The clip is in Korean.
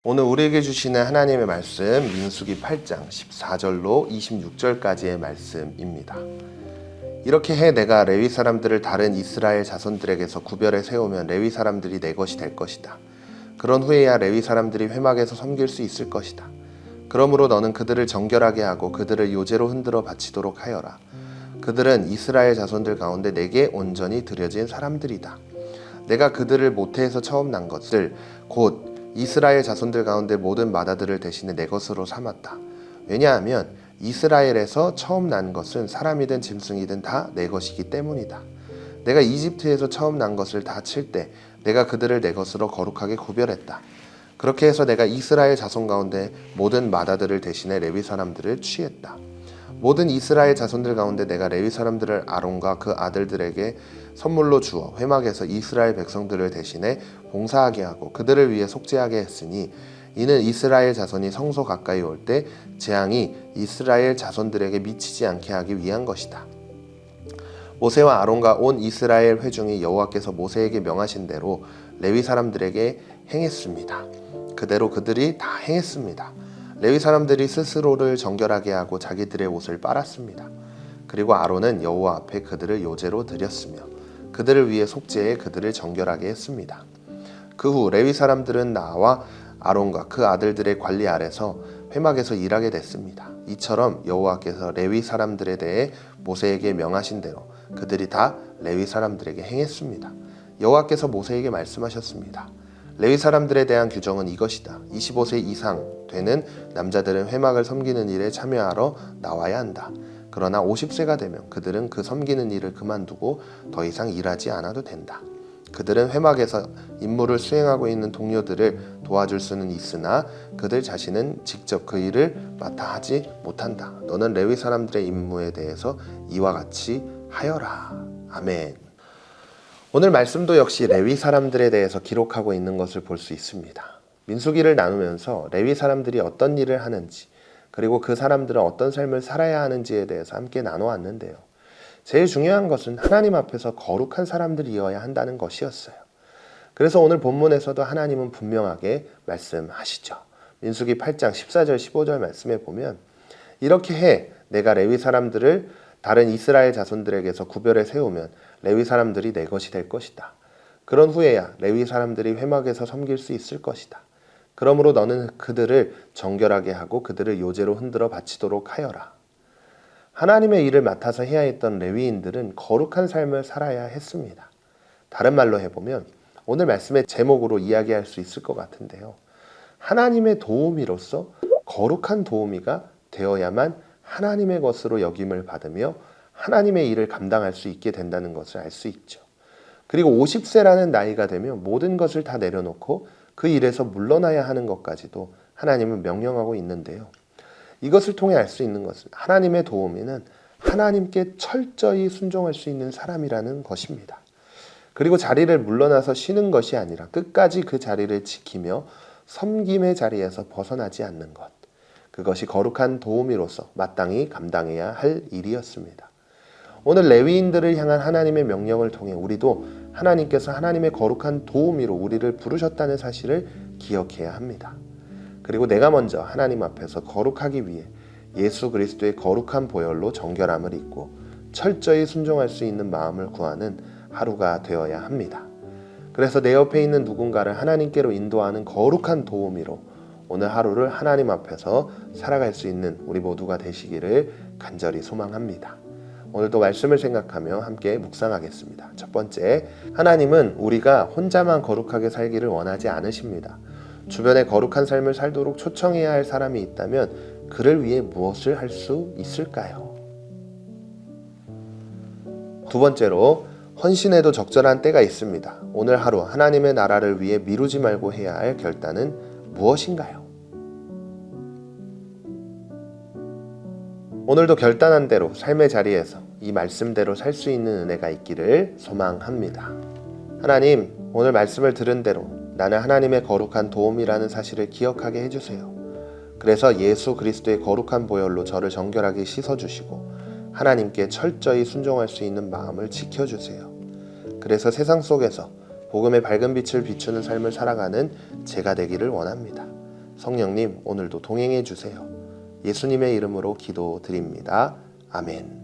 오늘 우리에게 주시는 하나님의 말씀 민수기 8장 14절로 26절까지의 말씀입니다. 이렇게 해 내가 레위 사람들을 다른 이스라엘 자손들에게서 구별해 세우면 레위 사람들이 내 것이 될 것이다. 그런 후에야 레위 사람들이 회막에서 섬길 수 있을 것이다. 그러므로 너는 그들을 정결하게 하고 그들을 요제로 흔들어 바치도록 하여라. 그들은 이스라엘 자손들 가운데 내게 온전히 드려진 사람들이다. 내가 그들을 모태에서 처음 난 것을 곧 이스라엘 자손들 가운데 모든 맏아들을 대신에 내 것으로 삼았다. 왜냐하면 이스라엘에서 처음 난 것은 사람이든 짐승이든 다 내 것이기 때문이다. 내가 이집트에서 처음 난 것을 다 칠 때 내가 그들을 내 것으로 거룩하게 구별했다. 그렇게 해서 내가 이스라엘 자손 가운데 모든 맏아들을 대신해 레위 사람들을 취했다. 모든 이스라엘 자손들 가운데 내가 레위 사람들을 아론과 그 아들들에게 선물로 주어 회막에서 이스라엘 백성들을 대신해 봉사하게 하고 그들을 위해 속죄하게 했으니 이는 이스라엘 자손이 성소 가까이 올 때 재앙이 이스라엘 자손들에게 미치지 않게 하기 위한 것이다. 모세와 아론과 온 이스라엘 회중이 여호와께서 모세에게 명하신 대로 레위 사람들에게 행했습니다. 그대로 그들이 다 행했습니다. 레위 사람들이 스스로를 정결하게 하고 자기들의 옷을 빨았습니다. 그리고 아론은 여호와 앞에 그들을 요제로 드렸으며 그들을 위해 속죄해 그들을 정결하게 했습니다. 그 후 레위 사람들은 나와 아론과 그 아들들의 관리 아래서 회막에서 일하게 됐습니다. 이처럼 여호와께서 레위 사람들에 대해 모세에게 명하신 대로 그들이 다 레위 사람들에게 행했습니다. 여호와께서 모세에게 말씀하셨습니다. 레위 사람들에 대한 규정은 이것이다. 25세 이상 되는 남자들은 회막을 섬기는 일에 참여하러 나와야 한다. 그러나 50세가 되면 그들은 그 섬기는 일을 그만두고 더 이상 일하지 않아도 된다. 그들은 회막에서 임무를 수행하고 있는 동료들을 도와줄 수는 있으나 그들 자신은 직접 그 일을 맡아 하지 못한다. 너는 레위 사람들의 임무에 대해서 이와 같이 하여라. 아멘. 오늘 말씀도 역시 레위 사람들에 대해서 기록하고 있는 것을 볼 수 있습니다. 민수기를 나누면서 레위 사람들이 어떤 일을 하는지 그리고 그 사람들은 어떤 삶을 살아야 하는지에 대해서 함께 나눠왔는데요. 제일 중요한 것은 하나님 앞에서 거룩한 사람들이어야 한다는 것이었어요. 그래서 오늘 본문에서도 하나님은 분명하게 말씀하시죠. 민수기 8장 14절 15절 말씀에 보면 이렇게 해 내가 레위 사람들을 다른 이스라엘 자손들에게서 구별해 세우면 레위 사람들이 내 것이 될 것이다. 그런 후에야 레위 사람들이 회막에서 섬길 수 있을 것이다. 그러므로 너는 그들을 정결하게 하고 그들을 요제로 흔들어 바치도록 하여라. 하나님의 일을 맡아서 해야 했던 레위인들은 거룩한 삶을 살아야 했습니다. 다른 말로 해보면 오늘 말씀의 제목으로 이야기할 수 있을 것 같은데요. 하나님의 도우미로서 거룩한 도우미가 되어야만 하나님의 것으로 여김을 받으며 하나님의 일을 감당할 수 있게 된다는 것을 알 수 있죠. 그리고 50세라는 나이가 되면 모든 것을 다 내려놓고 그 일에서 물러나야 하는 것까지도 하나님은 명령하고 있는데요. 이것을 통해 알 수 있는 것은 하나님의 도우미는 하나님께 철저히 순종할 수 있는 사람이라는 것입니다. 그리고 자리를 물러나서 쉬는 것이 아니라 끝까지 그 자리를 지키며 섬김의 자리에서 벗어나지 않는 것. 그것이 거룩한 도우미로서 마땅히 감당해야 할 일이었습니다. 오늘 레위인들을 향한 하나님의 명령을 통해 우리도 하나님께서 하나님의 거룩한 도우미로 우리를 부르셨다는 사실을 기억해야 합니다. 그리고 내가 먼저 하나님 앞에서 거룩하기 위해 예수 그리스도의 거룩한 보혈로 정결함을 입고 철저히 순종할 수 있는 마음을 구하는 하루가 되어야 합니다. 그래서 내 옆에 있는 누군가를 하나님께로 인도하는 거룩한 도우미로 오늘 하루를 하나님 앞에서 살아갈 수 있는 우리 모두가 되시기를 간절히 소망합니다. 오늘도 말씀을 생각하며 함께 묵상하겠습니다. 첫 번째, 하나님은 우리가 혼자만 거룩하게 살기를 원하지 않으십니다. 주변에 거룩한 삶을 살도록 초청해야 할 사람이 있다면 그를 위해 무엇을 할 수 있을까요? 두 번째로, 헌신에도 적절한 때가 있습니다. 오늘 하루 하나님의 나라를 위해 미루지 말고 해야 할 결단은 무엇인가요? 오늘도 결단한 대로 삶의 자리에서 이 말씀대로 살 수 있는 은혜가 있기를 소망합니다. 하나님, 오늘 말씀을 들은 대로 나는 하나님의 거룩한 도움이라는 사실을 기억하게 해주세요. 그래서 예수 그리스도의 거룩한 보혈로 저를 정결하게 씻어주시고 하나님께 철저히 순종할 수 있는 마음을 지켜주세요. 그래서 세상 속에서 복음의 밝은 빛을 비추는 삶을 살아가는 제가 되기를 원합니다. 성령님 오늘도 동행해 주세요. 예수님의 이름으로 기도드립니다. 아멘.